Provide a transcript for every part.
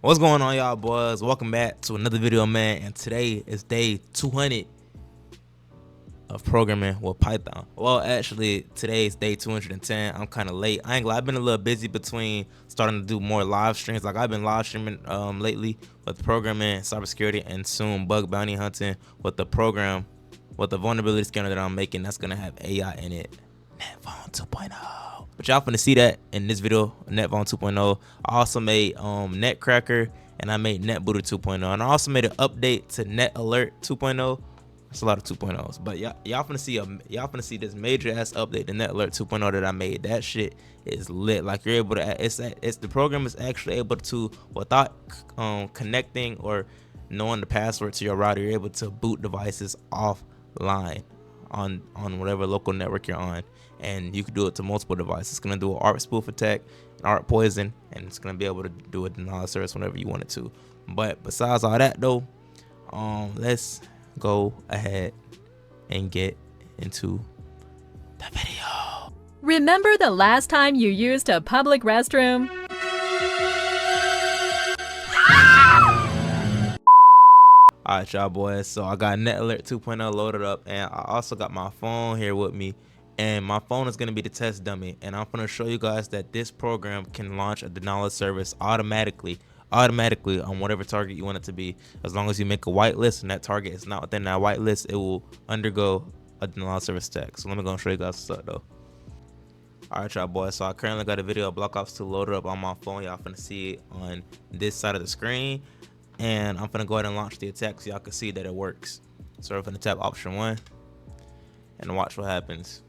What's going on, y'all boys? Welcome back to another video, man. And today is day 200 of programming with Python. Well, actually today is day 210. I'm kind of late. I ain't gonna lie, I've been a little busy between starting to do more live streams. Like I've been live streaming lately with programming, cybersecurity, and soon bug bounty hunting with the program, with the vulnerability scanner that I'm making that's gonna have AI in it. NetVuln 2.0. But y'all finna see that in this video, NetVuln 2.0. I also made NetCracker and I made NetBooter 2.0. And I also made an update to NetAlert 2.0. That's a lot of 2.0s. But y'all finna see this major ass update to NetAlert 2.0 that I made. That shit is lit. Like you're able to, it's the program is actually able to, without connecting or knowing the password to your router, you're able to boot devices offline on whatever local network you're on, and you can do it to multiple devices. It's gonna do an ARP spoof attack, an ARP poison, and it's gonna be able to do a denial of service whenever you want it to. But besides all that though, let's go ahead and get into the video. Remember the last time you used a public restroom? Alright, y'all boys, so I got NetAlert 2.0 loaded up, and I also got my phone here with me, and my phone is going to be the test dummy, and I'm going to show you guys that this program can launch a denial of service automatically on whatever target you want it to be. As long as you make a whitelist and that target is not within that whitelist, it will undergo a denial of service attack. So let me go and show you guys what's up though. Alright, y'all boys, so I currently got a video of Black Ops 2 loaded up on my phone. Y'all finna see it on this side of the screen, and I'm gonna go ahead and launch the attack so y'all can see that it works. So we're gonna tap option 1 and watch what happens.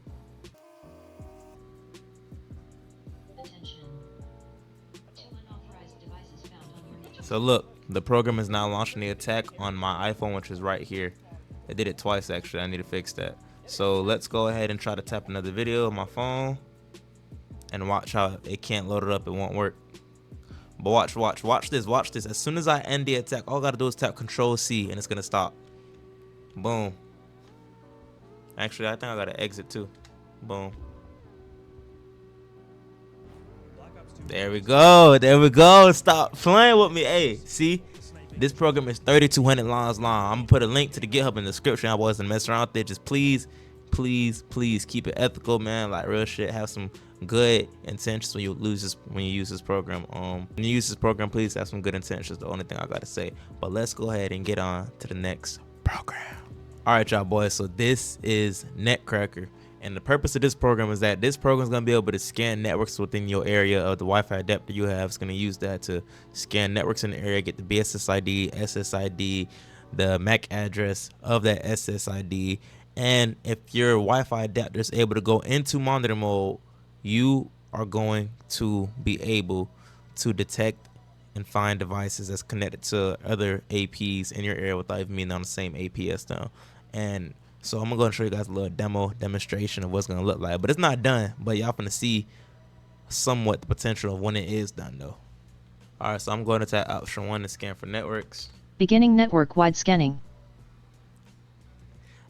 So look, the program is now launching the attack on my iPhone, which is right here. It did it twice actually. I need to fix that. So let's go ahead and try to tap another video on my phone and watch how it can't load it up. It won't work. But watch this. As soon as I end the attack, all I gotta do is tap Control C and it's gonna stop. Boom. Actually, I think I gotta exit too. Boom. There we go. Stop playing with me. Hey, see? This program is 3,200 lines long. I'm gonna put a link to the GitHub in the description. I wasn't messing around with it. Just please keep it ethical, man. Like real shit. Have some good intentions when you use this program. When you use this program, please have some good intentions. The only thing I gotta say. But let's go ahead and get on to the next program. All right, y'all boys. So this is NetCracker. And the purpose of this program is that this program is going to be able to scan networks within your area of the Wi-Fi adapter you have. It's going to use that to scan networks in the area, get the BSSID, SSID, the MAC address of that SSID. And if your Wi-Fi adapter is able to go into monitor mode, you are going to be able to detect and find devices that's connected to other APs in your area without even being on the same AP as them. And so I'm gonna show you guys a little demonstration of what's gonna look like, but it's not done. But y'all gonna see somewhat the potential of when it is done though. All right, so I'm going to tap option 1 to scan for networks. Beginning network-wide scanning.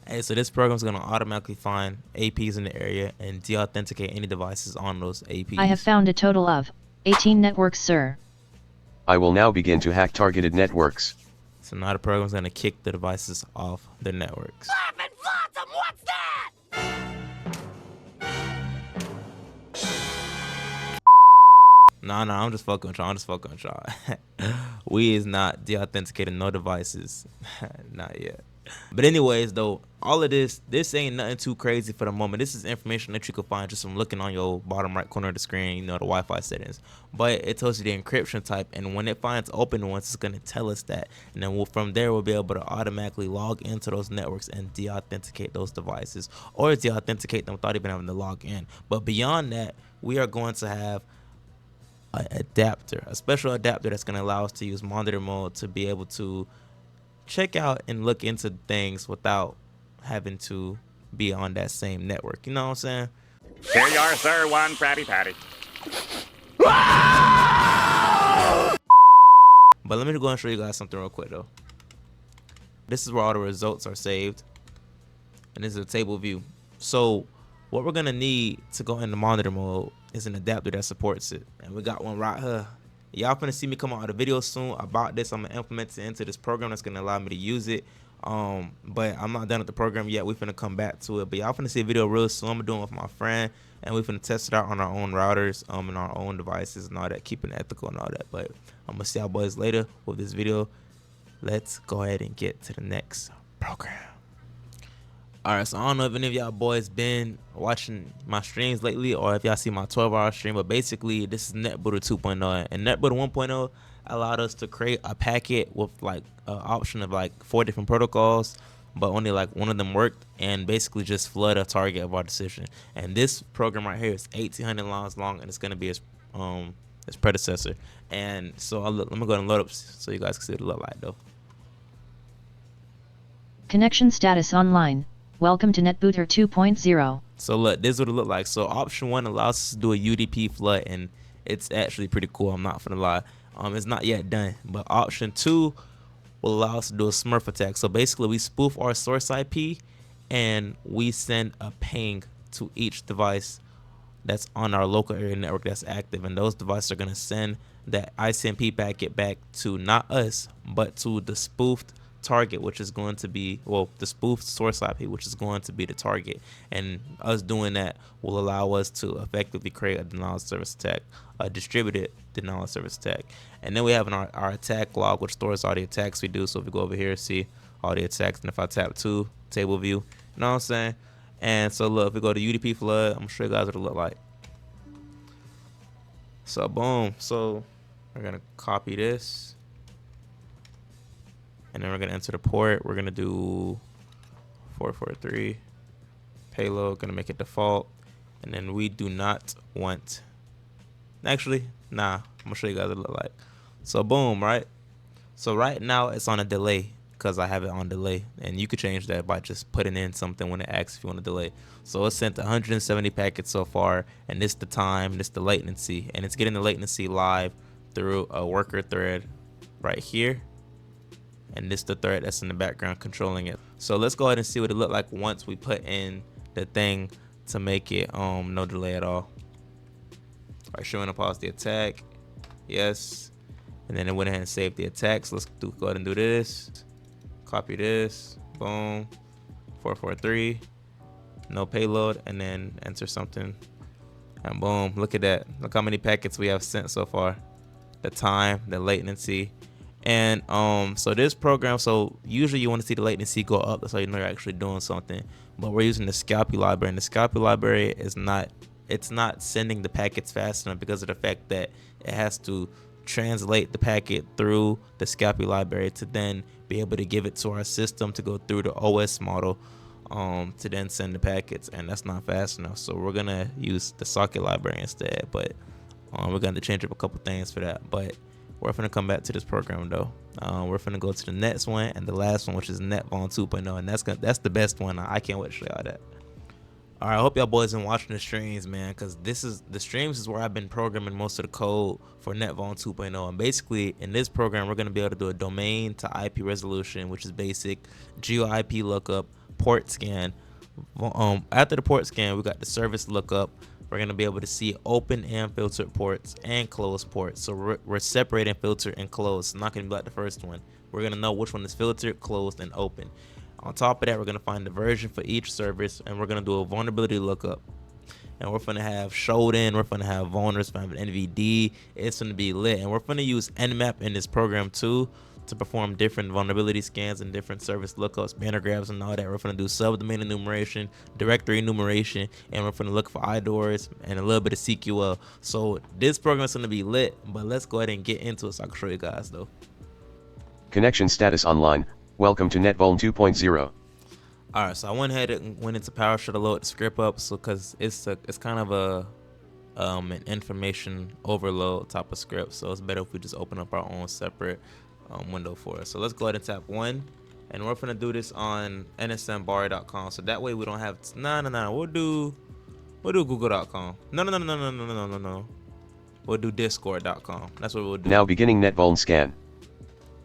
Hey, so this program is gonna automatically find APs in the area and de-authenticate any devices on those APs. I have found a total of 18 networks, sir. I will now begin to hack targeted networks. So now the program is gonna kick the devices off their networks. What's that? No, I'm just fucking with y'all. We is not de-authenticating no devices. Not yet. But anyways though, all of this ain't nothing too crazy for the moment. This is information that you can find just from looking on your bottom right corner of the screen, you know, the Wi-Fi settings. But it tells you the encryption type, and when it finds open ones, it's going to tell us that, and then from there we'll be able to automatically log into those networks and de-authenticate those devices, or de-authenticate them without even having to log in. But beyond that, we are going to have an adapter, a special adapter that's going to allow us to use monitor mode to be able to check out and look into things without having to be on that same network. You know what I'm saying? Here you are, sir. One Fratty Patty. But let me go and show you guys something real quick though. This is where all the results are saved, and this is a table view. So what we're gonna need to go into monitor mode is an adapter that supports it, and we got one right here. Y'all finna see me come out with a video soon about this. I'm gonna implement it into this program that's gonna allow me to use it. But I'm not done with the program yet. We finna come back to it. But y'all finna see a video real soon. I'm doing it with my friend, and we finna test it out on our own routers, and our own devices and all that, keeping it ethical and all that. But I'm gonna see y'all boys later with this video. Let's go ahead and get to the next program. Alright, so I don't know if any of y'all boys been watching my streams lately, or if y'all see my 12-hour stream, but basically this is NetBooter 2.0, and NetBooter 1.0 allowed us to create a packet with like an option of like 4 different protocols, but only like one of them worked, and basically just flood a target of our decision. And this program right here is 1,800 lines long, and it's gonna be its predecessor. And so let me go ahead and load up so you guys can see what it look like though. Connection status online. Welcome to NetBooter 2.0. So look, this is what it look like. So option 1 allows us to do a UDP flood, and it's actually pretty cool. I'm not gonna lie. It's not yet done, but option 2 will allow us to do a Smurf attack. So basically, we spoof our source IP, and we send a ping to each device that's on our local area network that's active, and those devices are gonna send that ICMP packet back to not us, but to the spoofed target, which is going to be, well, the spoofed source IP, which is going to be the target. And us doing that will allow us to effectively create a denial of service attack, a distributed denial of service attack. And then we have our attack log, which stores all the attacks we do. So if we go over here, see all the attacks, and if I tap 2, table view, you know what I'm saying? And so look, if we go to UDP flood, I'm gonna show you guys what it look like. So boom, so we're gonna copy this, and then we're gonna enter the port. We're gonna do 443 payload, gonna make it default. And then we do not want, actually, nah, I'm gonna show you guys what it look like. So boom, right? So right now it's on a delay because I have it on delay, and you could change that by just putting in something when it asks if you want to delay. So it's sent 170 packets so far, and this the time, this the latency, and it's getting the latency live through a worker thread right here. And this the thread that's in the background controlling it. So let's go ahead and see what it looked like once we put in the thing to make it no delay at all. Alright, showing to pause the attack. Yes. And then it went ahead and saved the attack. So let's go ahead and do this. Copy this. Boom. 443. No payload. And then enter something. And boom. Look at that. Look how many packets we have sent so far. The time, the latency. And so this program, so usually you want to see the latency go up, that's how you know you're actually doing something. But we're using the Scalpy library, and the Scalpy library is not, it's not sending the packets fast enough because of the fact that it has to translate the packet through the Scalpy library to then be able to give it to our system to go through the OS model to then send the packets, and that's not fast enough. So we're gonna use the socket library instead, but we're gonna change up a couple things for that. But we're finna come back to this program though. We're finna go to the next one and the last one, which is NetVuln 2.0, and that's the best one. I can't wait to show y'all that. All right, I hope y'all boys been watching the streams, man, because the streams is where I've been programming most of the code for NetVuln 2.0. And basically, in this program, we're gonna be able to do a domain to IP resolution, which is basic, geo IP lookup, port scan. After the port scan, we got the service lookup. We're gonna be able to see open and filtered ports and closed ports. So we're separating filtered and closed. It's not gonna be like the first one. We're gonna know which one is filtered, closed, and open. On top of that, we're gonna find the version for each service, and we're gonna do a vulnerability lookup. And we're gonna have Shodan, we're gonna have vulners, we're gonna have NVD. It's gonna be lit, and we're gonna use Nmap in this program too to perform different vulnerability scans and different service lookups, banner grabs, and all that. We're gonna do subdomain enumeration, directory enumeration, and we're gonna look for IDORs and a little bit of CQL. So this program is gonna be lit, but let's go ahead and get into it so I can show you guys though. Connection status online. Welcome to NetVuln 2.0. All right, so I went ahead and went into PowerShell to load the script up, so because it's kind of a an information overload type of script, so it's better if we just open up our own separate window for it. So let's go ahead and tap 1, and we're gonna do this on nsmbar.com, so that way we don't have we'll do google.com. No, we'll do discord.com. That's what we'll do. Now beginning NetVuln scan.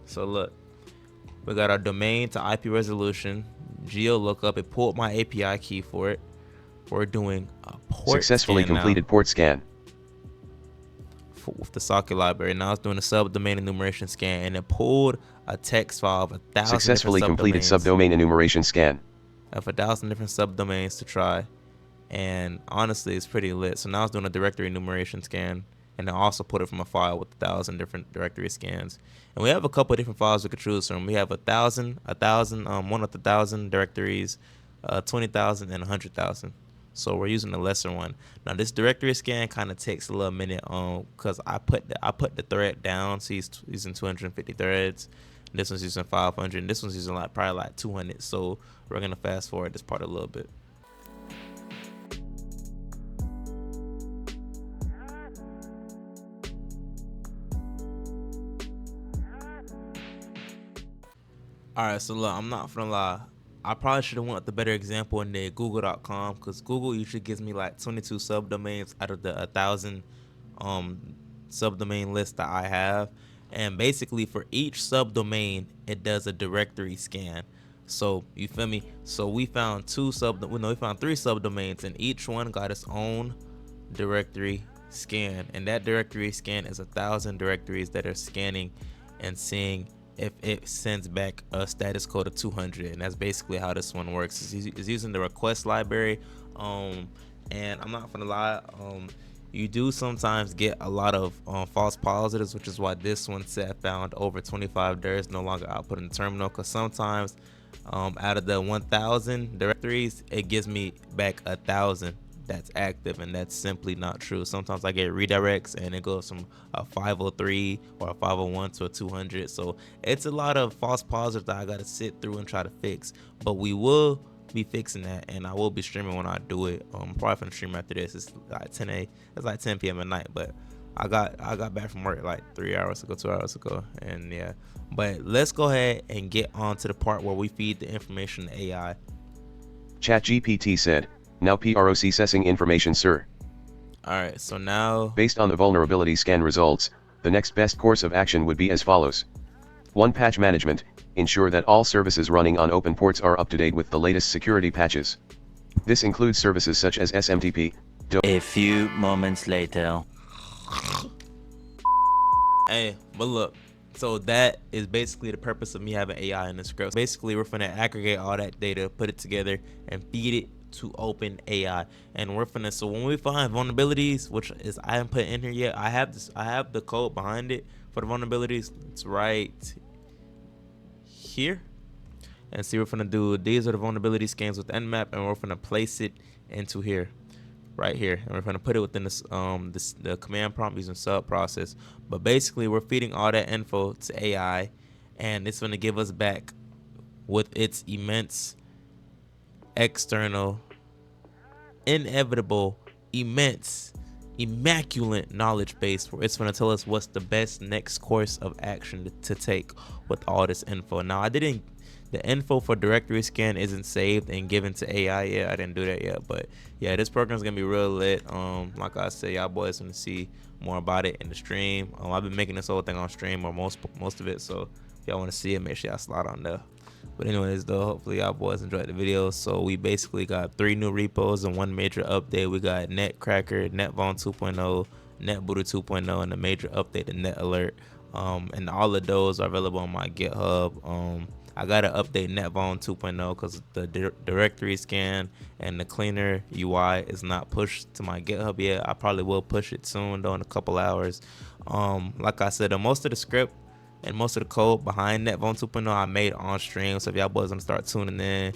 So look, we got our domain to IP resolution, geo lookup. It pulled my API key for it. We're doing a port successfully scan completed now. port scan. with the socket library. Now it's doing a subdomain enumeration scan, and it pulled a text file of 1,000 Successfully different completed subdomains. subdomain enumeration scan. Of 1,000 different subdomains to try, and honestly, it's pretty lit. So now it's doing a directory enumeration scan, and I also put it from a file with 1,000 different directory scans. And we have a couple of different files we could choose from. We have 1,000, one with 1,000 directories, 20,000, and 100,000. So we're using the lesser one. Now this directory scan kind of takes a little minute because I put the thread down. So he's using 250 threads. This one's using 500. And this one's using probably like 200. So we're gonna fast forward this part a little bit. Alright, so look, I'm not gonna lie. I probably should have went with the better example in the Google.com, because Google usually gives me like 22 subdomains out of the 1,000 subdomain list that I have. And basically for each subdomain, it does a directory scan. So you feel me? So we found we found 3 subdomains, and each one got its own directory scan. And that directory scan is 1,000 directories that are scanning and seeing if it sends back a status code of 200. And that's basically how this one works. It's using the request library. And I'm not gonna lie, you do sometimes get a lot of false positives, which is why this one said found over 25 DIRs no longer output in the terminal, because sometimes out of the 1,000 directories, it gives me back 1,000 that's active, and that's simply not true. Sometimes I get redirects and it goes from a 503 or a 501 to a 200. So it's a lot of false positives that I gotta sit through and try to fix, but we will be fixing that, and I will be streaming when I do it. I'm probably gonna stream after this. It's like 10 p.m. at night, but I got back from work like 2 hours ago, and yeah. But let's go ahead and get on to the part where we feed the information to AI. ChatGPT said, "Now processing information, sir." Alright, so now, Based on the vulnerability scan results, the next best course of action would be as follows. 1. Patch management. Ensure that all services running on open ports are up to date with the latest security patches. This includes services such as SMTP. A few moments later. hey, but look, so that is basically the purpose of me having AI in this script. Basically, we're gonna aggregate all that data, put it together, and feed it to open AI. And we're finna, so when we find vulnerabilities, which is I haven't put in here yet, I have the code behind it for the vulnerabilities. It's right here. And see, we're finna do, these are the vulnerability scans with Nmap, and we're finna place it into here, right here, and we're gonna put it within this the command prompt using sub process. But basically, we're feeding all that info to AI, and it's gonna give us back with its immense, external, inevitable, immense, immaculate knowledge base, where it's going to tell us what's the best next course of action to take with all this info. Now, the info for directory scan isn't saved and given to AI yet. I didn't do that yet, but yeah, this program's gonna be real lit. Like I said, y'all boys gonna see more about it in the stream. I've been making this whole thing on stream, or most of it, so if y'all want to see it, make sure y'all slide on there. But anyways, though, hopefully y'all boys enjoyed the video. So we basically got 3 new repos and 1 major update. We got NetCracker, NetVuln 2.0, NetBooter 2.0, and a major update to NetAlert. And all of those are available on my GitHub. I gotta update NetVuln 2.0 because the directory scan and the cleaner UI is not pushed to my GitHub yet. I probably will push it soon, though, in a couple hours. Like I said, most of the script and most of the code behind NetVuln 2.0 I made on stream. So if y'all boys gonna start tuning in,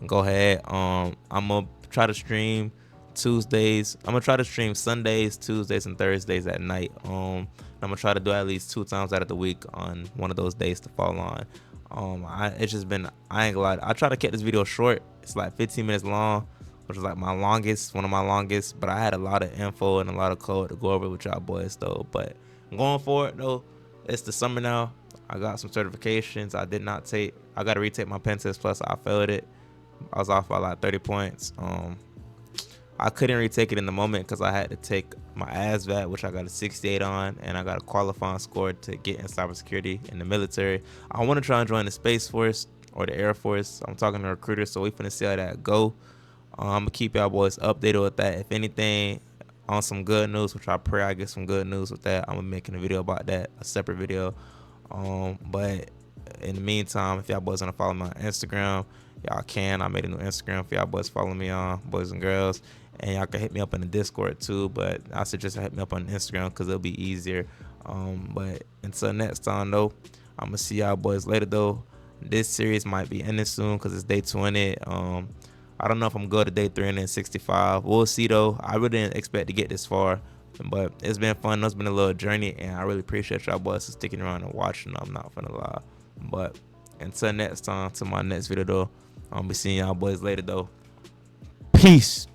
go ahead. I'm gonna try to stream Tuesdays. I'm gonna try to stream Sundays, Tuesdays, and Thursdays at night. I'm gonna try to do at least 2 times out of the week on one of those days to fall on. It's just been, I ain't gonna lie, I try to keep this video short. It's like 15 minutes long, which is like one of my longest, but I had a lot of info and a lot of code to go over with y'all boys though. But going forward though, it's the summer now. I got some certifications I gotta retake my pen test, plus I failed it. I was off by like 30 points. I couldn't retake it in the moment because I had to take my ASVAT, which I got a 68 on, and I got a qualifying score to get in cybersecurity in the military. I want to try and join the Space Force or the Air Force. I'm talking to recruiters, so we finna see how that go. I'm gonna keep y'all boys updated with that. If anything, on some good news, which I pray I get some good news with that. I'm gonna be making a video about that, a separate video. But in the meantime, if y'all boys wanna follow me on Instagram, y'all can. I made a new Instagram for y'all boys follow me on, boys and girls. And y'all can hit me up in the Discord too, but I suggest hit me up on Instagram because it'll be easier. But until next time though, I'm gonna see y'all boys later though. This series might be ending soon because it's day 20. I don't know if I'm going to day 365. We'll see though. I really didn't expect to get this far, but it's been fun. It's been a little journey, and I really appreciate y'all boys for sticking around and watching. I'm not gonna lie. But until next time, to my next video though, I'll be seeing y'all boys later though. Peace.